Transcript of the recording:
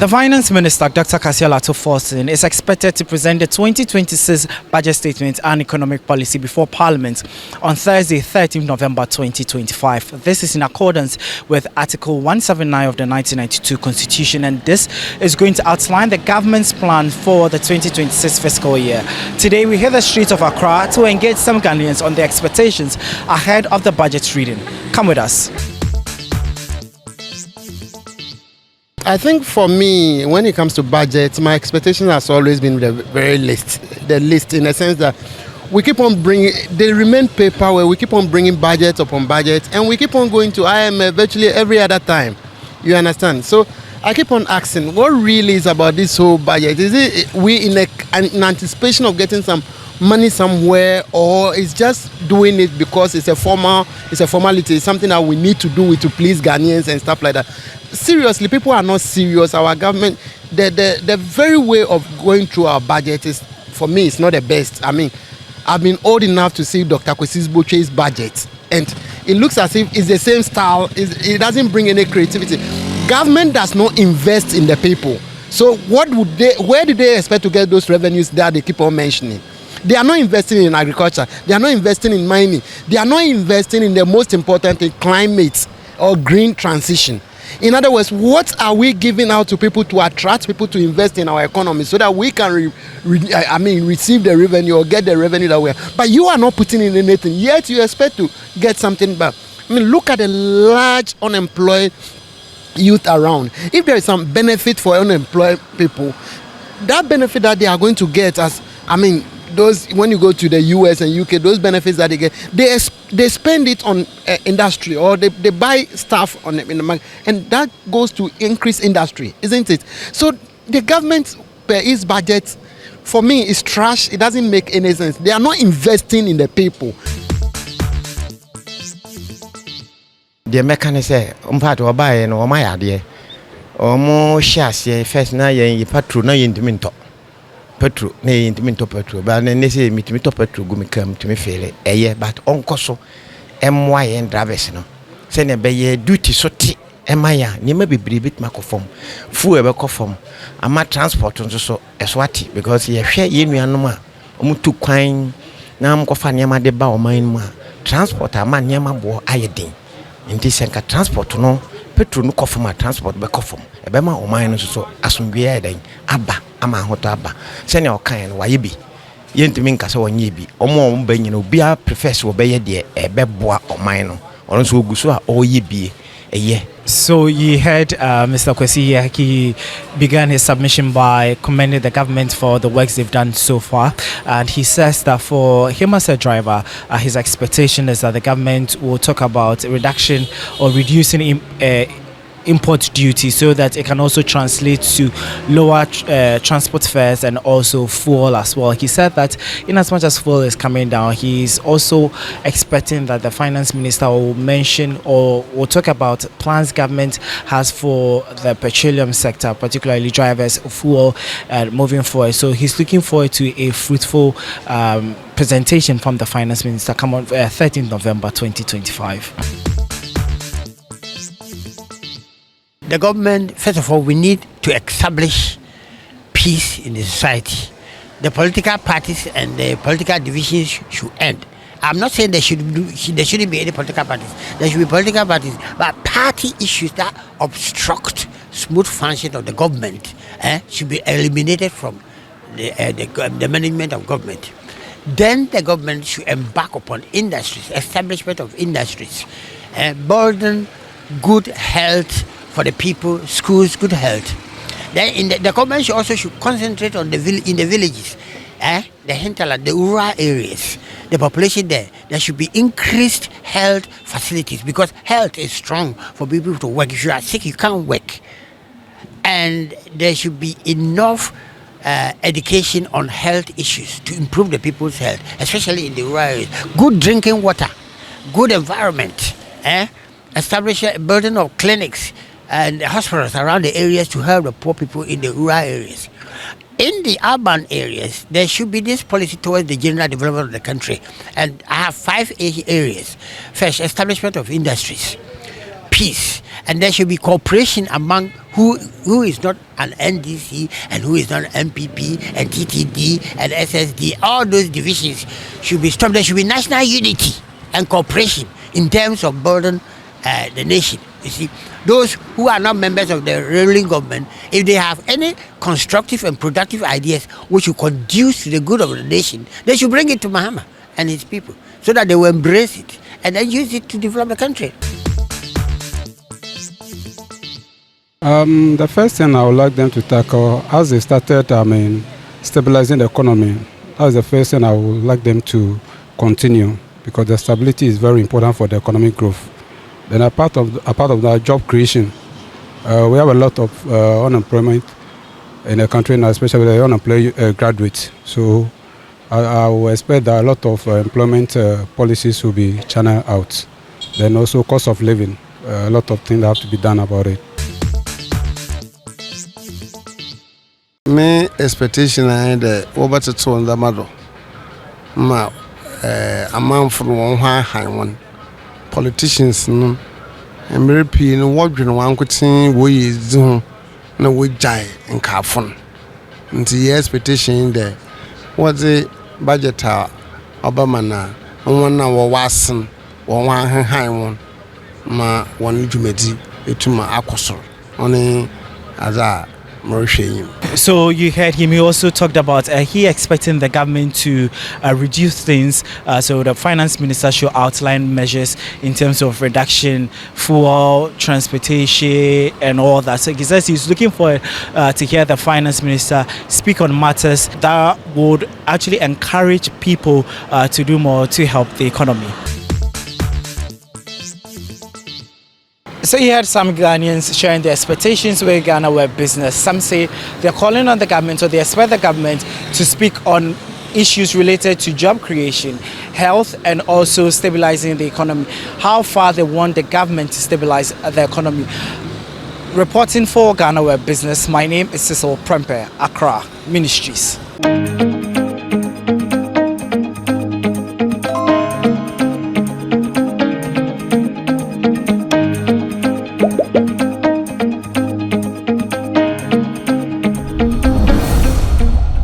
The Finance Minister, Dr. Kasiala Forson, is expected to present the 2026 budget statement and economic policy before Parliament on Thursday, 13 November 2025. This is in accordance with Article 179 of the 1992 Constitution, and this is going to outline the government's plan for the 2026 fiscal year. Today, we hit the streets of Accra to engage some Ghanaians on their expectations ahead of the budget reading. Come with us. I think for me, when it comes to budget, my expectation has always been the list in the sense that we keep on bringing, they remain paper where we keep on bringing budget upon budget, and we keep on going to IMF virtually every other time. You understand? So I keep on asking, what really is about this whole budget? Is it we in anticipation of getting some money somewhere, or is just doing it because it's a formality, something that we need to do it to please Ghanaians and stuff like that? Seriously, people are not serious. Our government, the very way of going through our budget is, for me, it's not the best. I mean, I've been old enough to see Dr. Kwesi's Boche's budget, and it looks as if it's the same style. It doesn't bring any creativity. Government does not invest in the people. So where do they expect to get those revenues that they keep on mentioning? They are not investing in agriculture. They are not investing in mining. They are not investing in the most important thing, climate or green transition. In other words, what are we giving out to people to attract people to invest in our economy so that we can receive the revenue or get the revenue that we have? But you are not putting in anything, yet you expect to get something back. I mean, look at the large unemployed youth around. If there is some benefit for unemployed people, that benefit that they are going to get those, when you go to the US and UK, those benefits that they get, they spend it on industry, or they buy stuff in the market, and that goes to increase industry, isn't it? So the government, per its budget, for me, is trash. It doesn't make any sense. They are not investing in the people. The mechanism, to buy and my idea, or more shares, first now you patrol, now you intimate. Petrol, ne intimate petrol, but then say me to petrol go me come to me fail but onko so MY and drivers no. Say ne be duty so ti emaya ni ma bibiri bit makofom. Fu e be kofom. Ama transport nso so eswati because ye hwe ye nuanom a omutu kwan na amkofa niam de ba o man mu a transport ama niam abo ayedin. Nti senka transport no petrol no kofom a transport be kofom. E be ma o man no so asomdwe ayedin aba ama hoto aba sene okan no waye bi yentimi nkasa wonye bi omo banyi no bia prefers wo beye de ebeboa oman no ono so oguso a oye bi eye. So you heard Mr. Kwesi here. He began his submission by commending the government for the works they've done so far, and he says that for him as a driver, his expectation is that the government will talk about reduction or reducing import duty so that it can also translate to lower transport fares and also fuel as well. He said that in as much as fuel is coming down, he's also expecting that the finance minister will mention or will talk about plans government has for the petroleum sector, particularly drivers, fuel, moving forward. So he's looking forward to a fruitful presentation from the finance minister come on 13th November 2025. The government, first of all, we need to establish peace in the society. The political parties and the political divisions should end. I'm not saying there shouldn't be any political parties. There should be political parties, but party issues that obstruct smooth function of the government should be eliminated from the management of government. Then the government should embark upon industries, establishment of industries, burden good health for the people, schools, good health. Then the government should concentrate on in the villages, the hinterland, the rural areas, the population there. There should be increased health facilities because health is strong for people to work. If you are sick, you can't work. And there should be enough education on health issues to improve the people's health, especially in the rural areas. Good drinking water, good environment, establish a burden of clinics and hospitals around the areas to help the poor people in the rural areas. In the urban areas, there should be this policy towards the general development of the country. And I have 5 areas. First, establishment of industries. peace, and there should be cooperation among who is not an NDC and who is not an MPP and TTD and SSD. All those divisions should be stopped. There should be national unity and cooperation in terms of building the nation. You see, those who are not members of the ruling government, if they have any constructive and productive ideas which will conduce to the good of the nation, they should bring it to Mahama and his people so that they will embrace it and then use it to develop the country. The first thing I would like them to tackle, as they started, stabilizing the economy, that's the first thing I would like them to continue, because the stability is very important for the economic growth. Then a part of that, job creation. We have a lot of unemployment in the country now, especially the unemployed graduates. So I will expect that a lot of employment policies will be channeled out. Then also cost of living, a lot of things have to be done about it. My expectation is that over to 200 model. A man from one high one. Politicians, no, and very pee no what you want to see we is no we jai and carfon. And the expectation there was a budget Obama na one hour wasn't one high one. Ma one jumedi etuma akosor only as a So you heard him. He also talked about he expecting the government to reduce things. So the finance minister should outline measures in terms of reduction, fuel, transportation, and all that. So he says he's looking for to hear the finance minister speak on matters that would actually encourage people to do more to help the economy. So you heard some Ghanaians sharing their expectations with GhanaWeb business. Some say they're calling on the government, or they expect the government to speak on issues related to job creation, health, and also stabilizing the economy. How far they want the government to stabilize the economy. Reporting for GhanaWeb Business, my name is Cecil Prempe, Accra Ministries.